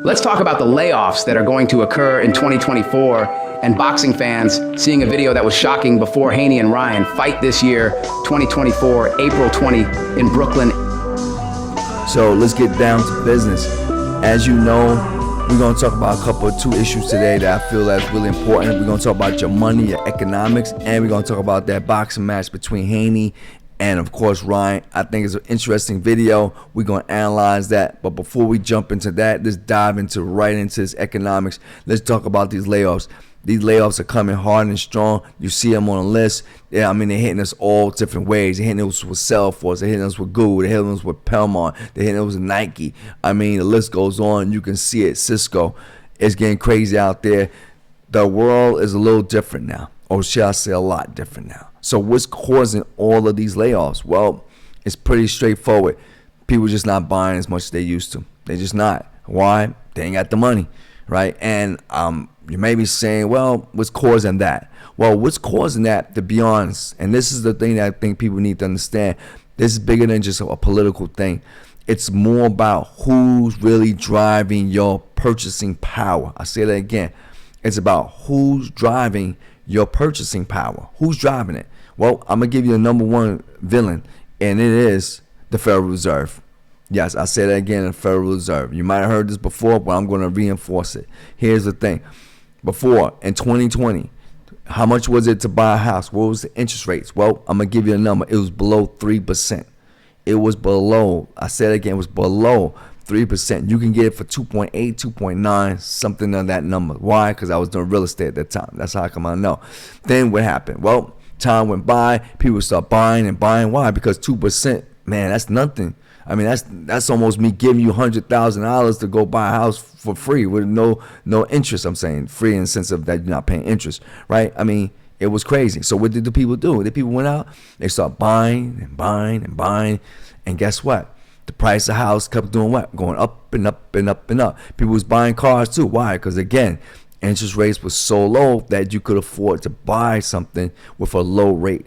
Let's talk about the layoffs that are going to occur in 2024 and boxing fans seeing a video that was shocking before Haney and Ryan fight this year, 2024, April 20 in Brooklyn. So let's get down to business. As you know, we're going to talk about two issues today that I feel that's really important. We're going to talk about your money, your economics, and we're going to talk about that boxing match between Haney and, of course, Ryan. I think it's an interesting video. We're going to analyze that. But before we jump into that, let's dive right into this economics. Let's talk about these layoffs. These layoffs are coming hard and strong. You see them on the list. Yeah, I mean, they're hitting us all different ways. They're hitting us with Salesforce. They're hitting us with Google. They're hitting us with Pelmont. They're hitting us with Nike. I mean, the list goes on. You can see it. Cisco. It's getting crazy out there. The world is a little different now, or should I say a lot different now. So what's causing all of these layoffs? Well, it's pretty straightforward. People just not buying as much as they used to. They're just not. Why? They ain't got the money, right? And you may be saying, well, what's causing that? Well, what's causing that, to be honest, and this is the thing that I think people need to understand, this is bigger than just a political thing. It's more about who's really driving your purchasing power. I say that again. It's about who's driving your purchasing power. Who's driving it? Well, I'm going to give you the number one villain, and it is the Federal Reserve. Yes, I say that again, the Federal Reserve. You might have heard this before, but I'm going to reinforce it. Here's the thing. Before, in 2020, how much was it to buy a house? What was the interest rates? Well, I'm going to give you a number. It was below 3%. It was below, I said again, it was below 3%. You can get it for 2.8, 2.9, something of that number. Why? Because I was doing real estate at that time. That's how come I know. Then what happened? Well, time went by. People start buying and buying. Why? Because 2%, man, that's nothing. I mean, that's almost me giving you $100,000 to go buy a house for free with no interest. I'm saying free in the sense of that you're not paying interest, right? I mean, it was crazy. So what did the people do? The people went out, they started buying and buying and buying, and guess what? The price of house kept doing what? Going up and up and up and up. People was buying cars too. Why? Because again, interest rates were so low that you could afford to buy something with a low rate.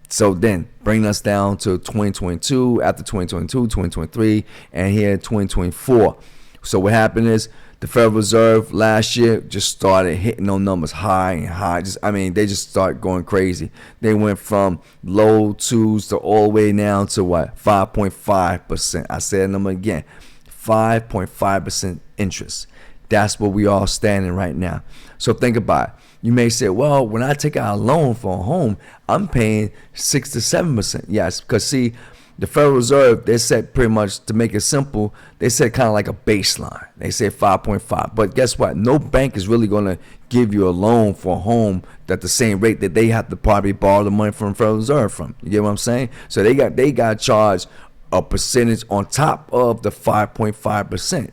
So then bring us down to 2022, after 2022, 2023, and here 2024. So what happened is the Federal Reserve last year just started hitting those numbers high and high. They just start going crazy. They went from low twos to all the way down to what? 5.5%. I said the number again, 5.5% interest. That's where we are standing right now. So think about it. You may say, well, when I take out a loan for a home, I'm paying 6 to 7%. Yes, because see, the Federal Reserve, they said pretty much, to make it simple, they said kind of like a baseline. They said 5.5. But guess what? No bank is really going to give you a loan for a home at the same rate that they have to probably borrow the money from the Federal Reserve from. You get what I'm saying? So they got charged a percentage on top of the 5.5%.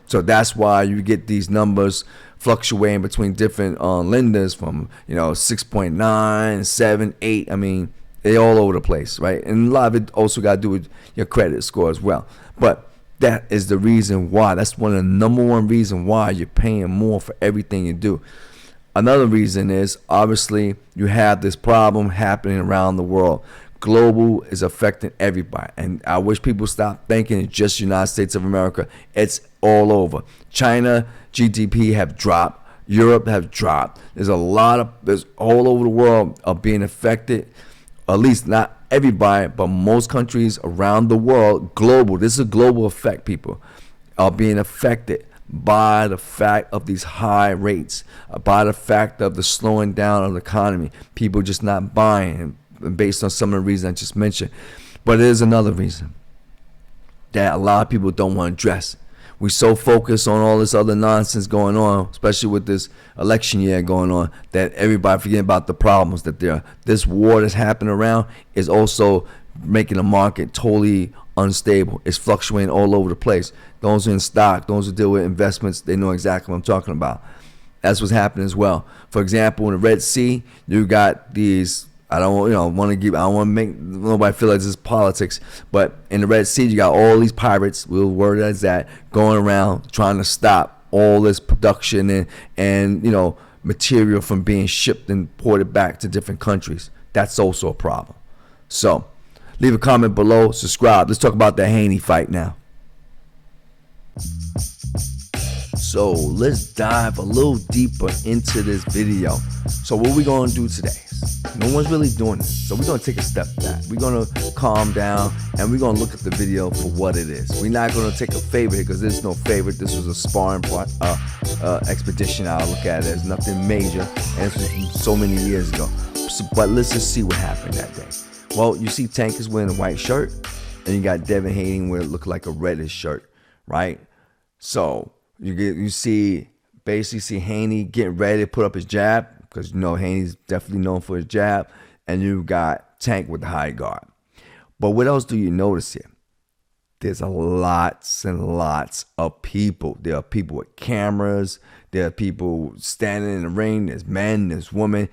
So that's why you get these numbers fluctuating between different lenders from 6.9, 7, 8. I mean, they all over the place, right? And a lot of it also got to do with your credit score as well. But that is the reason why. That's one of the number one reason why you're paying more for everything you do. Another reason is obviously you have this problem happening around the world. Global is affecting everybody, and I wish people stop thinking it's just United States of America. It's all over. China GDP have dropped. Europe have dropped. There's all over the world are being affected. At least not everybody, but most countries around the world, global. This is a global effect. People are being affected by the fact of these high rates, by the fact of the slowing down of the economy. People just not buying, based on some of the reasons I just mentioned. But there's another reason that a lot of people don't want to address. We so focused on all this other nonsense going on, especially with this election year going on, that everybody forget about the problems that there are. This war that's happening around is also making the market totally unstable. It's fluctuating all over the place. Those who are in stock, those who deal with investments, they know exactly what I'm talking about. That's what's happening as well. For example, in the Red Sea, you got these, I don't want to make nobody feel like this is politics, but in the Red Sea, you got all these pirates, we'll word it as that, going around trying to stop all this production and material from being shipped and ported back to different countries. That's also a problem. So leave a comment below, subscribe. Let's talk about the Haney fight now. So let's dive a little deeper into this video. So what we're gonna do today, no one's really doing this, so we're gonna take a step back. We're gonna calm down and we're gonna look at the video for what it is. We're not gonna take a favorite because there's no favorite. This was a sparring expedition. I'll look at it as nothing major, and this was so many years ago. So, but let's just see what happened that day. Well, you see Tank is wearing a white shirt, and you got Devin Haney wearing it looked like a reddish shirt, right? So you see Haney getting ready to put up his jab, because you know Haney's definitely known for his jab, and you got Tank with the high guard. But what else do you notice here? There's lots and lots of people. There are people with cameras. There are people standing in the ring. There's men, there's women.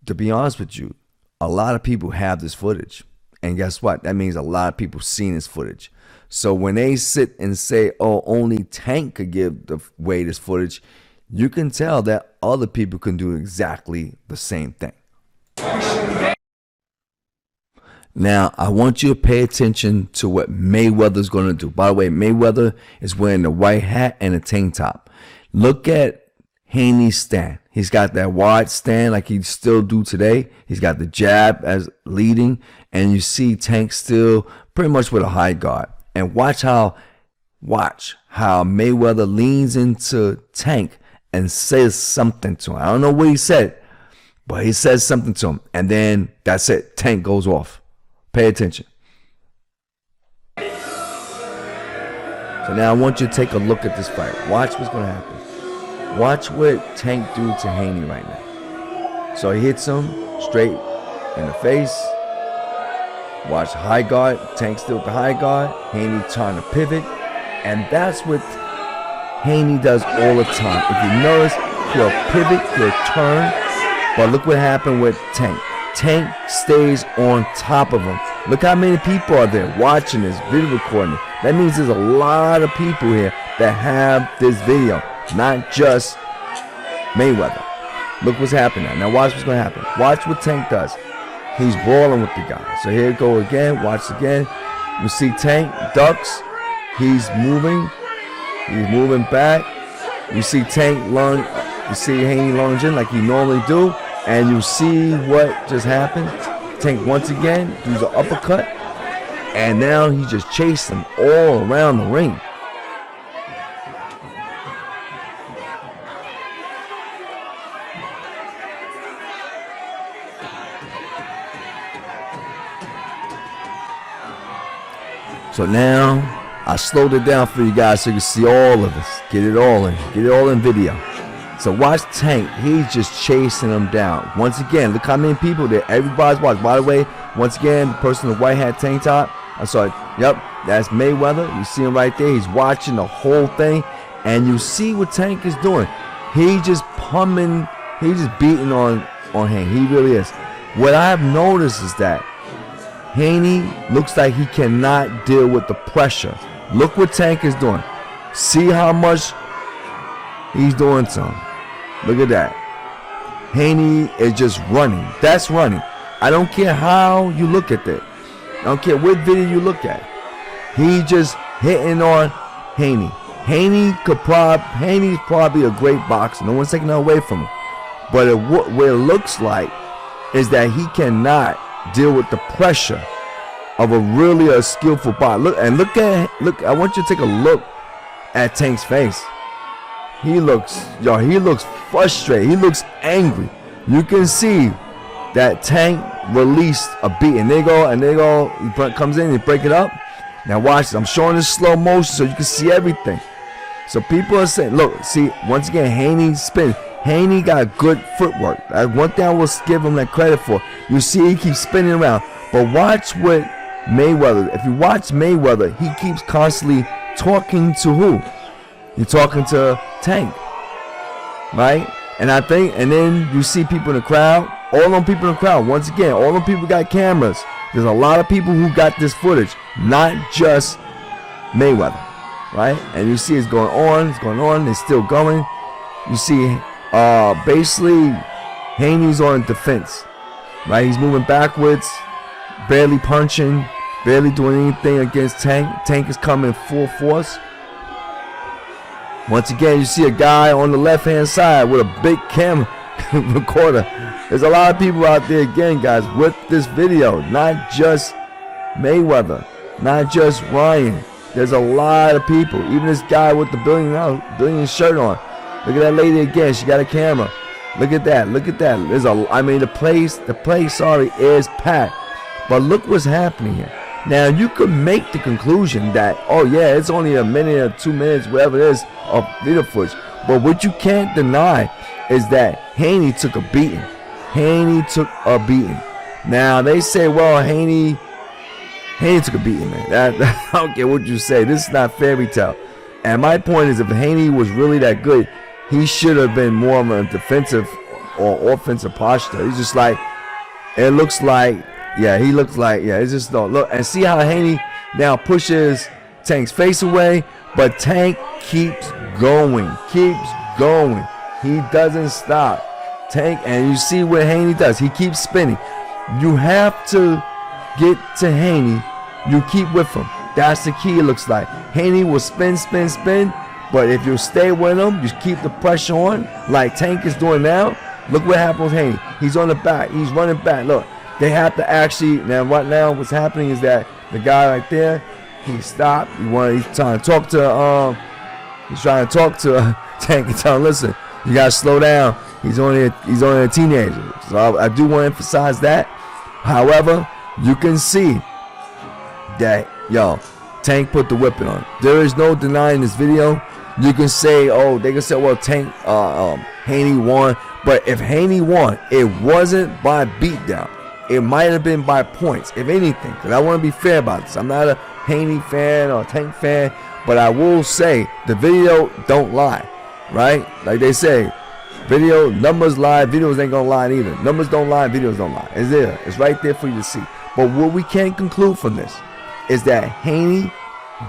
To be honest with you, a lot of people have this footage. And guess what? That means a lot of people seen this footage. So when they sit and say, oh, only Tank could give away this footage, you can tell that other people can do exactly the same thing. Now, I want you to pay attention to what Mayweather's going to do. By the way, Mayweather is wearing the white hat and a tank top. Look at Haney's stand. He's got that wide stand like he still do today. He's got the jab as leading, and you see Tank still pretty much with a high guard. And watch how Mayweather leans into Tank and says something to him. I don't know what he said, but he says something to him, and then that's it. Tank goes off. Pay attention. So now I want you to take a look at this fight. Watch what's going to happen. Watch what Tank do to Haney right now. So he hits him straight in the face. Watch high guard. Tank still with the high guard. Haney trying to pivot. And that's what Haney does all the time. If you notice, he'll pivot, he'll turn. But look what happened with Tank. Tank stays on top of him. Look how many people are there watching this, video recording. That means there's a lot of people here that have this video, not just Mayweather. Look what's happening now. Now watch what's going to happen. Watch what Tank does. He's brawling with the guy. So here we go again. Watch again. You see Tank ducks. He's moving. He's moving back. You see Tank lunge. You see Haney lunging like he normally do. And you see what just happened. Tank once again does an uppercut. And now he just chased him all around the ring. So now I slowed it down for you guys so you can see all of this. Get it all in video. So watch Tank. He's just chasing him down. Once again, look how many people there. Everybody's watching. By the way, once again, the person in the white hat tank top. I'm sorry. Yep, that's Mayweather. You see him right there. He's watching the whole thing. And you see what Tank is doing. He just pumping. He's just beating on Haney. He really is. What I've noticed is that Haney looks like he cannot deal with the pressure. Look what Tank is doing. See how much he's doing to him. Look at that. Haney is just running. That's running. I don't care how you look at that. I don't care what video you look at. He just hitting on Haney. Haney's probably a great boxer. No one's taking that away from him. But what it looks like is that he cannot deal with the pressure of a skillful boxer. Look. I want you to take a look at Tank's face. He looks frustrated. He looks angry. You can see that Tank released a beat, and he comes in and break it up. Now watch this. I'm showing this slow motion so you can see everything. So people are saying, look, see, once again, Haney spin. Haney got good footwork. That's one thing I will give him that credit for. You see he keeps spinning around. But watch what Mayweather, if you watch Mayweather, he keeps constantly talking to who? He's talking to Tank, right? And then you see people in the crowd, all them people in the crowd, once again, all them people got cameras. There's a lot of people who got this footage, not just Mayweather, right? And you see it's going on, it's still going. You see basically Haney's on defense, right? He's moving backwards, barely punching, barely doing anything against Tank. Tank is coming full force. Once again, you see a guy on the left-hand side with a big camera recorder. There's a lot of people out there, again, guys, with this video. Not just Mayweather, not just Ryan. There's a lot of people. Even this guy with the billion shirt on. Look at that lady again. She got a camera. Look at that. Look at that. The place, sorry, is packed. But look what's happening here. Now, you could make the conclusion that, oh yeah, it's only a minute or 2 minutes, whatever it is, of video footage. But what you can't deny is that Haney took a beating. Haney took a beating. Now, they say, well, Haney took a beating, man. I don't care what you say. This is not fairy tale. And my point is, if Haney was really that good, he should have been more of a defensive or offensive posture. He's just like, it looks like, yeah, he looks like, yeah, it's just don't look. And see how Haney now pushes Tank's face away, but Tank keeps going. He doesn't stop. Tank, and you see what Haney does. He keeps spinning. You have to get to Haney. You keep with him. That's the key, it looks like. Haney will spin. But if you stay with him, you keep the pressure on, like Tank is doing now. Look what happened with Haney. He's on the back. He's running back. Look, they have to actually, right now what's happening is that the guy right there, he stopped. He's trying to talk to Tank and tell him, listen, you got to slow down. He's only a teenager. So I do want to emphasize that. However, you can see that, Tank put the whipping on. There is no denying this video. You can say, they can say, well, Tank, Haney won. But if Haney won, it wasn't by beatdown. It might have been by points, if anything. Because I want to be fair about this. I'm not a Haney fan or a Tank fan. But I will say, the video don't lie. Right? Like they say, video, numbers lie, videos ain't gonna lie either. Numbers don't lie, videos don't lie. It's there. It's right there for you to see. But what we can conclude from this is that Haney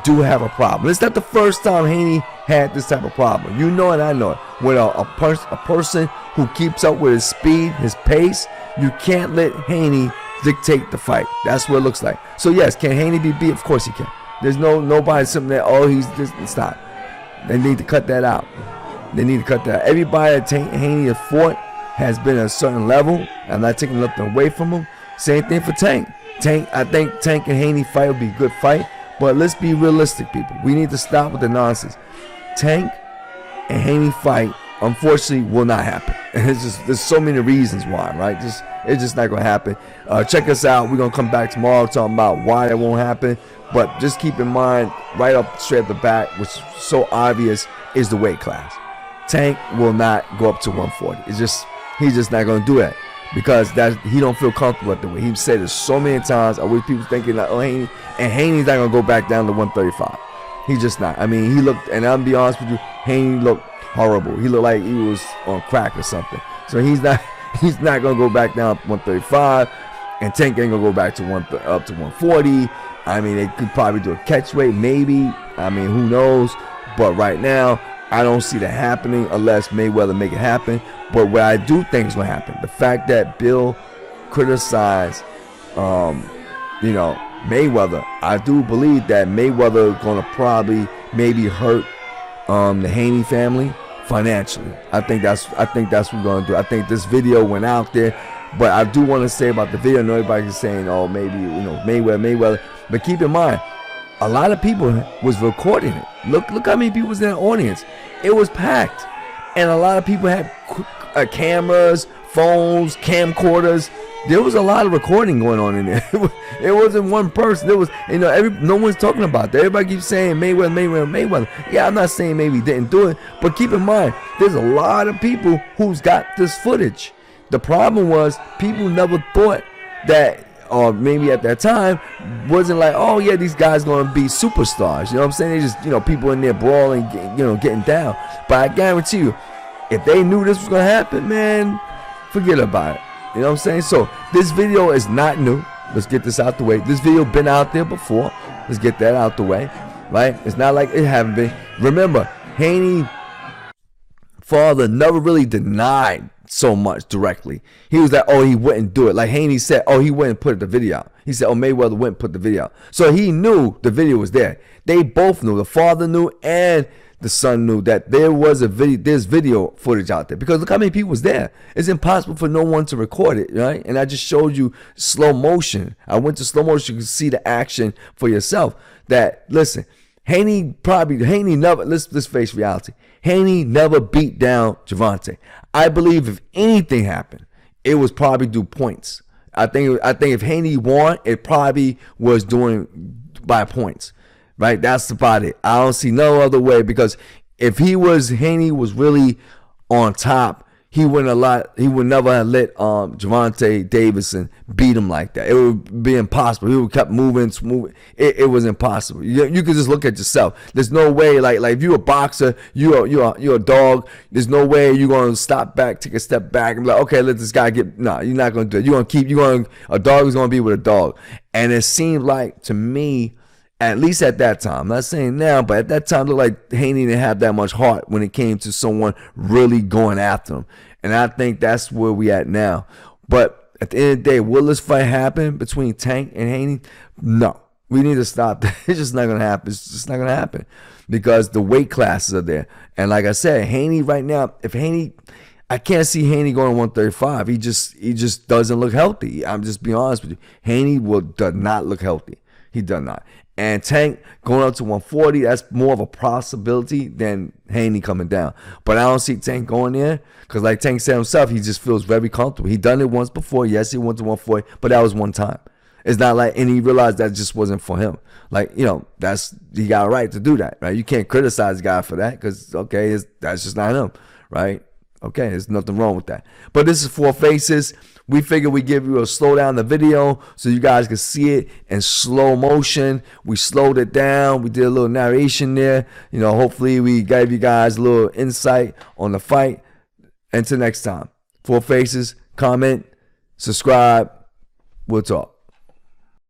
do have a problem. It's not the first time Haney had this type of problem. You know it, I know it. When a person who keeps up with his speed, his pace, you can't let Haney dictate the fight. That's what it looks like. So yes, can Haney be beat? Of course he can. There's nobody something that, he's just, stop. They need to cut that out. Everybody that Haney has fought has been at a certain level. I'm not taking nothing away from him. Same thing for Tank. I think Tank and Haney fight will be a good fight. But let's be realistic, people. We need to stop with the nonsense. Tank and Haney fight, unfortunately, will not happen. There's so many reasons why, right? It's just not going to happen. Check us out. We're going to come back tomorrow talking about why that won't happen. But just keep in mind, right up straight at the back, which is so obvious, is the weight class. Tank will not go up to 140. He's just not going to do that. Because he don't feel comfortable at the weight. He said it so many times. I wish people thinking like, Haney, and Haney's not gonna go back down to 135. He's just not. I mean, he looked, and I'll be honest with you, Haney looked horrible. He looked like he was on crack or something. So he's not gonna go back down to 135, and Tank ain't gonna go back to up to 140. I mean, they could probably do a catch weight, maybe. I mean, who knows? But right now, I don't see that happening unless Mayweather make it happen. But what I do think is going to happen, the fact that Bill criticized, Mayweather, I do believe that Mayweather is going to probably maybe hurt the Haney family financially. I think that's what we're going to do. I think this video went out there, but I do want to say about the video. I know everybody's saying, maybe Mayweather, but keep in mind, a lot of people was recording it. Look how many people was in the audience. It was packed. And a lot of people had cameras, phones, camcorders. There was a lot of recording going on in there. It wasn't one person. There was, no one's talking about that. Everybody keeps saying Mayweather. Yeah, I'm not saying maybe he didn't do it, but keep in mind, there's a lot of people who's got this footage. The problem was people never thought that, or maybe at that time, wasn't like, oh yeah, these guys gonna be superstars. You know what I'm saying? They just, people in there brawling, getting down. But I guarantee you, if they knew this was gonna happen, man, forget about it. You know what I'm saying? So this video is not new. Let's get this out the way. This video been out there before. Let's get that out the way, right? It's not like it haven't been. Remember, Haney father never really denied so much directly. He was like, he wouldn't do it. Like Haney said, he wouldn't put the video out. He said, Mayweather wouldn't put the video out. So he knew the video was there. They both knew. The father knew and the Sun knew that there's video footage out there, because look how many people was there. It's impossible for no one to record it, right? And I just showed you slow motion. I went to slow motion. You can see the action for yourself. That, listen, Haney never, let's face reality. Haney never beat down Gervonta. I believe if anything happened, it was probably due points. I think if Haney won, it probably was doing by points. Right, that's about it. I don't see no other way, because if Haney was really on top, he would never have let Gervonta Davidson beat him like that. It would be impossible. He would kept moving. It was impossible. You could just look at yourself. There's no way, like if you're a boxer, you're a dog. There's no way you're gonna stop back, take a step back, and be like, okay, let this guy get. No, you're not gonna do it. A dog is gonna be with a dog. And it seemed like, to me, at least at that time, I'm not saying now, but at that time, it looked like Haney didn't have that much heart when it came to someone really going after him. And I think that's where we at now. But at the end of the day, will this fight happen between Tank and Haney? No. We need to stop that. It's just not going to happen. It's just not going to happen, because the weight classes are there. And like I said, Haney right now, I can't see Haney going 135. He just doesn't look healthy. I'm just being honest with you. Haney does not look healthy. He does not. And Tank going up to 140, that's more of a possibility than Haney coming down. But I don't see Tank going there, because like Tank said himself, he just feels very comfortable. He done it once before. Yes, he went to 140, but that was one time. It's not like, and he realized that just wasn't for him. Like, he got a right to do that, right? You can't criticize the guy for that, because, okay, that's just not him, right? Okay, there's nothing wrong with that. But this is Four Faces. We figured we'd give you a slow down the video so you guys could see it in slow motion. We slowed it down. We did a little narration there. Hopefully we gave you guys a little insight on the fight. Until next time, Four Faces, comment, subscribe. We'll talk.